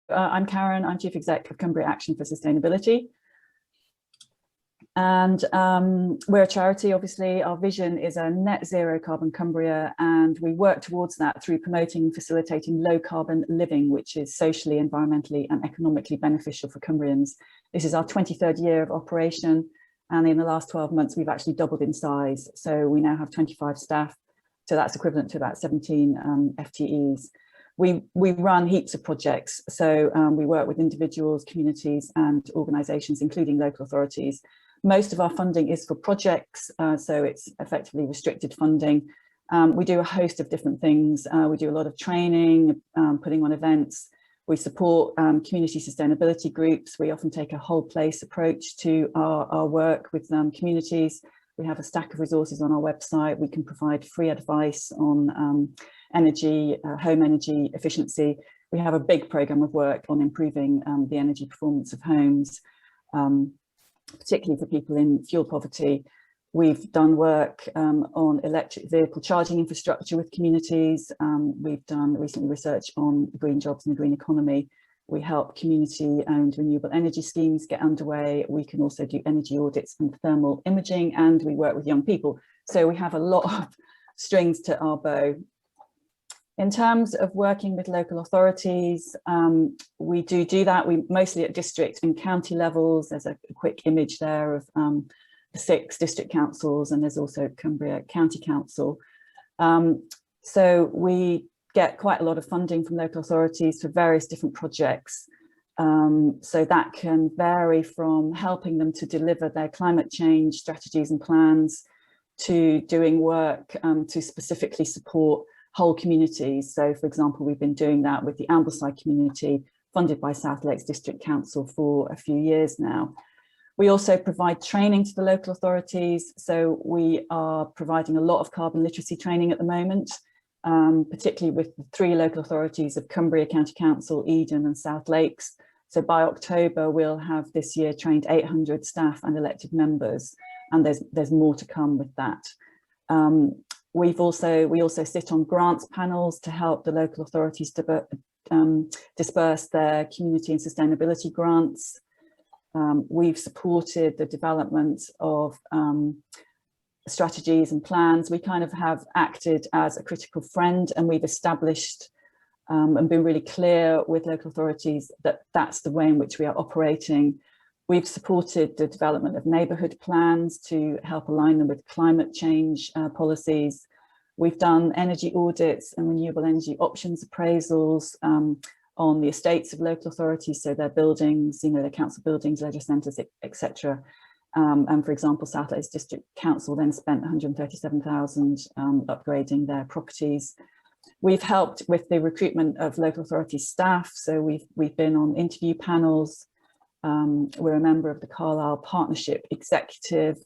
I'm Karen, I'm Chief Exec of Cumbria Action for Sustainability. And we're a charity, obviously. Our vision is a net zero carbon Cumbria, and we work towards that through promoting and facilitating low carbon living, which is socially, environmentally and economically beneficial for Cumbrians. This is our 23rd year of operation, and in the last 12 months, we've actually doubled in size. So we now have 25 staff, so that's equivalent to about 17 FTEs. We run heaps of projects, so we work with individuals, communities and organisations, including local authorities. Most of our funding is for projects, so it's effectively restricted funding. We do a host of different things. We do a lot of training, putting on events. We support community sustainability groups. We often take a whole place approach to our work with communities. We have a stack of resources on our website. We can provide free advice on energy, home energy efficiency. We have a big programme of work on improving the energy performance of homes, particularly for people in fuel poverty. We've done work on electric vehicle charging infrastructure with communities. We've done recently research on green jobs and the green economy. We help community-owned renewable energy schemes get underway. We can also do energy audits and thermal imaging, and we work with young people. So we have a lot of strings to our bow. In terms of working with local authorities, we do that. We mostly at district and county levels. There's a quick image there of the 6 district councils, and there's also Cumbria County Council. So we get quite a lot of funding from local authorities for various different projects. So that can vary from helping them to deliver their climate change strategies and plans to doing work to specifically support whole communities. So for example, we've been doing that with the Ambleside community funded by South Lakes District Council for a few years now. We also provide training to the local authorities. So we are providing a lot of carbon literacy training at the moment, particularly with the 3 local authorities of Cumbria County Council, Eden and South Lakes. So by October, we'll have this year trained 800 staff and elected members, and there's more to come with that. We also sit on grants panels to help the local authorities disperse their community and sustainability grants. We've supported the development of strategies and plans. We kind of have acted as a critical friend, and we've established and been really clear with local authorities that that's the way in which we are operating. We've supported the development of neighbourhood plans to help align them with climate change policies. We've done energy audits and renewable energy options appraisals on the estates of local authorities, so their buildings, their council buildings, leisure centres, etc. And for example, South Lakes District Council then spent 137,000 upgrading their properties. We've helped with the recruitment of local authority staff, so we've been on interview panels. We're a member of the Carlisle Partnership Executive,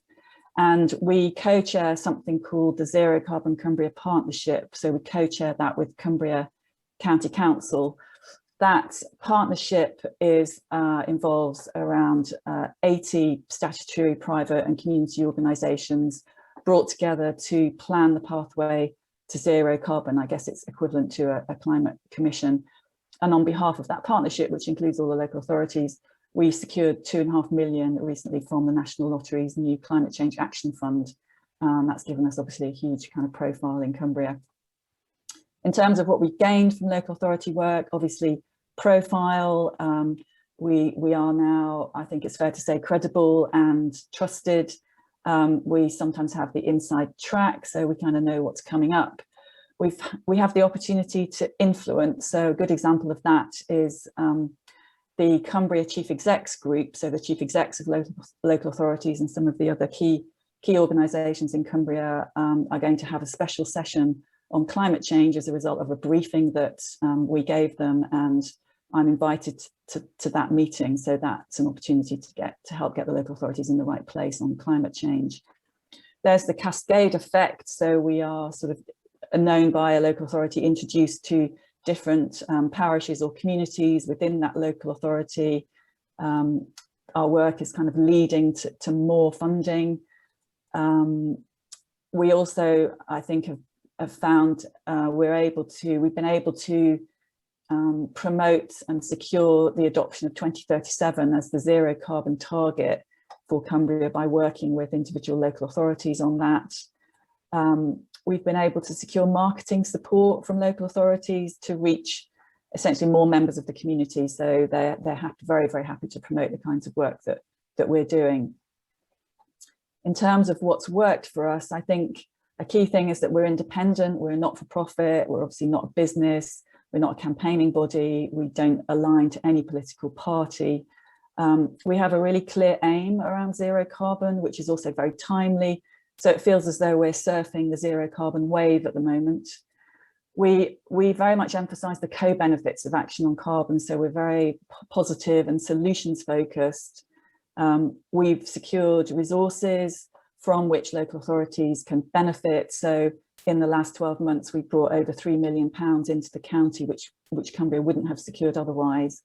and we co-chair something called the Zero Carbon Cumbria Partnership. So we co-chair that with Cumbria County Council. That partnership involves around 80 statutory, private and community organisations brought together to plan the pathway to zero carbon. I guess it's equivalent to a climate commission. And on behalf of that partnership, which includes all the local authorities, we secured 2.5 million recently from the National Lottery's new Climate Change Action Fund. That's given us obviously a huge kind of profile in Cumbria. In terms of what we gained from local authority work, obviously profile, we are now, I think it's fair to say, credible and trusted. We sometimes have the inside track, so we kind of know what's coming up. We have the opportunity to influence. So a good example of that is the Cumbria Chief Execs group, so the Chief Execs of local authorities and some of the other key organisations in Cumbria are going to have a special session on climate change as a result of a briefing that we gave them, and I'm invited to that meeting, so that's an opportunity to help get the local authorities in the right place on climate change. There's the cascade effect, so we are sort of known by a local authority, introduced to different parishes or communities within that local authority. Our work is kind of leading to more funding. We also, I think, have found we've been able to promote and secure the adoption of 2037 as the zero carbon target for Cumbria by working with individual local authorities on that. We've been able to secure marketing support from local authorities to reach essentially more members of the community. So they're very, very happy to promote the kinds of work that we're doing. In terms of what's worked for us, I think a key thing is that we're independent, we're not for profit, we're obviously not a business, we're not a campaigning body, we don't align to any political party. We have a really clear aim around zero carbon, which is also very timely. So it feels as though we're surfing the zero carbon wave at the moment. We very much emphasize the co-benefits of action on carbon. So we're very positive and solutions focused. We've secured resources from which local authorities can benefit. So in the last 12 months, we brought over £3 million into the county, which Cumbria wouldn't have secured otherwise.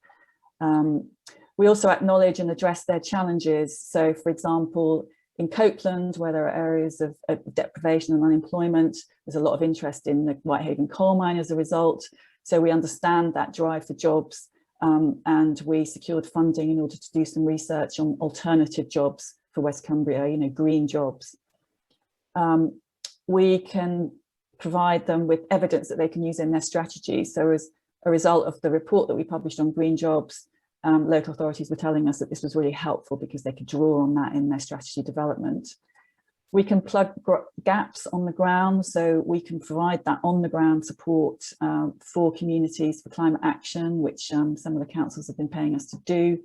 We also acknowledge and address their challenges. So for example, in Copeland, where there are areas of deprivation and unemployment, there's a lot of interest in the Whitehaven coal mine as a result. So we understand that drive for jobs, and we secured funding in order to do some research on alternative jobs for West Cumbria, you know, green jobs. We can provide them with evidence that they can use in their strategy. So as a result of the report that we published on green jobs, local authorities were telling us that this was really helpful because they could draw on that in their strategy development. We can plug gaps on the ground, so we can provide that on the ground support for communities for climate action, which some of the councils have been paying us to do.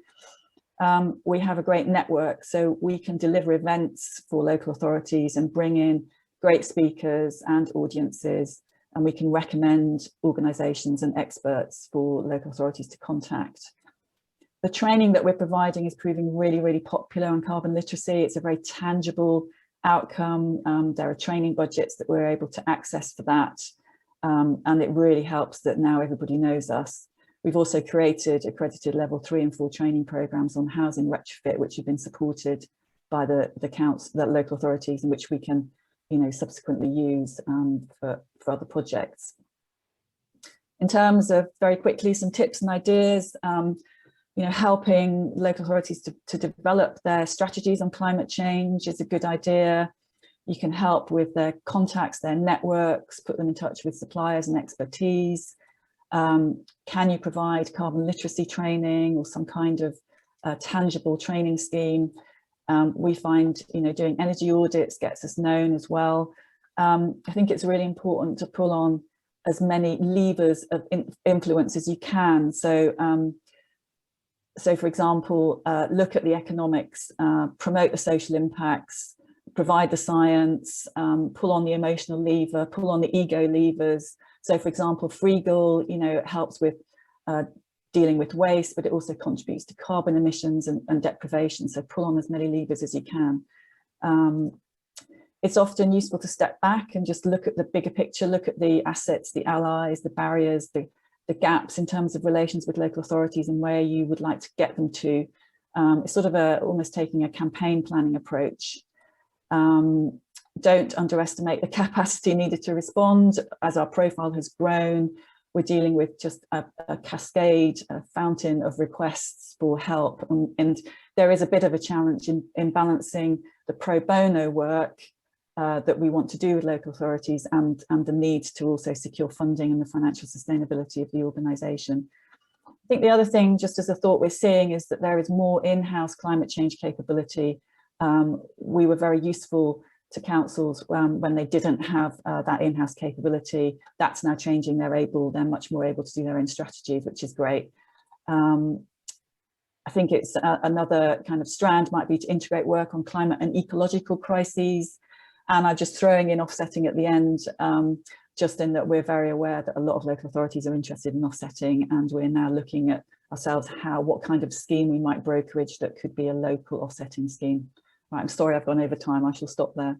We have a great network, so we can deliver events for local authorities and bring in great speakers and audiences, and we can recommend organisations and experts for local authorities to contact. The training that we're providing is proving really, really popular on carbon literacy. It's a very tangible outcome. There are training budgets that we're able to access for that. And it really helps that now everybody knows us. We've also created accredited level 3 and 4 training programs on housing retrofit, which have been supported by the council, the local authorities, and which we can, you know, subsequently use for other projects. In terms of, very quickly, some tips and ideas, you know, helping local authorities to develop their strategies on climate change is a good idea. You can help with their contacts, their networks, put them in touch with suppliers and expertise. Can you provide carbon literacy training or some kind of tangible training scheme? We find, you know, doing energy audits gets us known as well. I think it's really important to pull on as many levers of influence as you can. So for example, look at the economics, promote the social impacts, provide the science, pull on the emotional lever, pull on the ego levers. So for example, Freegal, you know, it helps with dealing with waste, but it also contributes to carbon emissions and deprivation. So pull on as many levers as you can. It's often useful to step back and just look at the bigger picture, look at the assets, the allies, the barriers, the gaps in terms of relations with local authorities and where you would like to get them to. It's sort of almost taking a campaign planning approach. Don't underestimate the capacity needed to respond. As our profile has grown, we're dealing with just a cascade, a fountain of requests for help. And there is a bit of a challenge in balancing the pro bono work that we want to do with local authorities and the need to also secure funding and the financial sustainability of the organisation. I think the other thing, just as a thought we're seeing, is that there is more in-house climate change capability. We were very useful to councils when they didn't have that in-house capability. That's now changing. They're much more able to do their own strategies, which is great. I think it's another kind of strand might be to integrate work on climate and ecological crises. And I'm just throwing in offsetting at the end, just in that we're very aware that a lot of local authorities are interested in offsetting, and we're now looking at ourselves what kind of scheme we might brokerage that could be a local offsetting scheme. Right, I'm sorry I've gone over time, I shall stop there.